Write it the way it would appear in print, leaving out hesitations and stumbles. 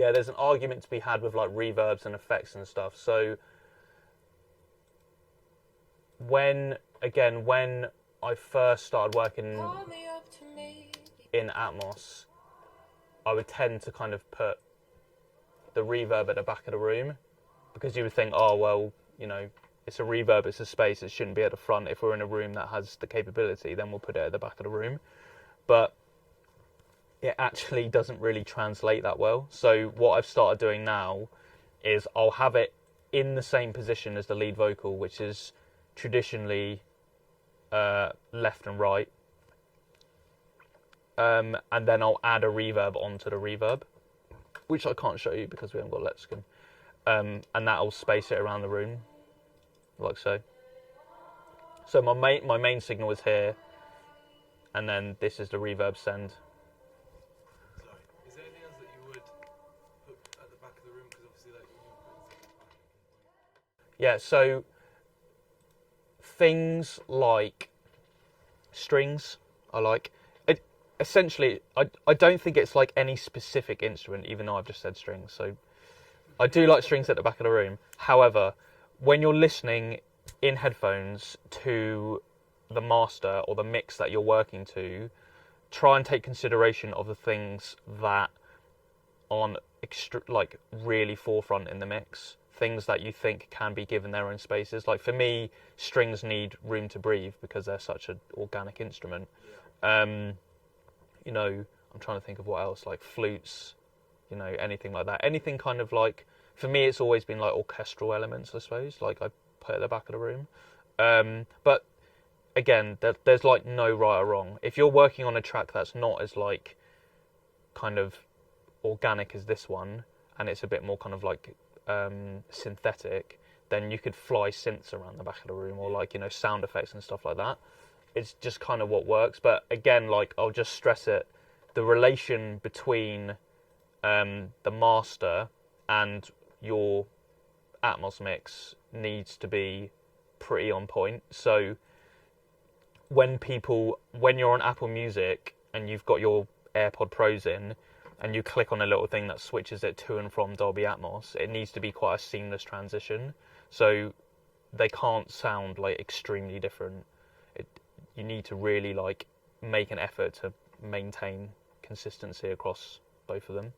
Yeah, there's an argument to be had with like reverbs and effects and stuff. So when I first started working in Atmos, I would tend to kind of put the reverb at the back of the room, because you would think, oh well, you know, it's a reverb, it's a space, it shouldn't be at the front. If we're in a room that has the capability, then we'll put it at the back of the room. But it actually doesn't really translate that well. So what I've started doing now is I'll have it in the same position as the lead vocal, which is traditionally left and right. And then I'll add a reverb onto the reverb, which I can't show you because we haven't got lexicon. And that'll space it around the room, like so. So my main signal is here, and then this is the reverb send. Sorry, is there anything else that you would put at the back of the room? Because obviously, like, you put stuff at the back. Yeah, so things like strings, I like. Essentially, I don't think it's like any specific instrument, even though I've just said strings. So I do like strings at the back of the room. However, when you're listening in headphones to the master or the mix that you're working to, try and take consideration of the things that aren't like really forefront in the mix. Things that you think can be given their own spaces. Like for me, strings need room to breathe because they're such an organic instrument. Yeah. You know, I'm trying to think of what else, like flutes, you know, anything like that. Anything kind of like, for me, it's always been like orchestral elements, I suppose, like I put at the back of the room. But again, there's like no right or wrong. If you're working on a track that's not as like kind of organic as this one, and it's a bit more kind of like synthetic, then you could fly synths around the back of the room, or like, you know, sound effects and stuff like that. It's just kind of what works. But again, like, I'll just stress it, the relation between the master and your Atmos mix needs to be pretty on point. So when you're on Apple Music and you've got your AirPod Pros in and you click on a little thing that switches it to and from Dolby Atmos, it needs to be quite a seamless transition. So they can't sound like extremely different. You need to really like make an effort to maintain consistency across both of them.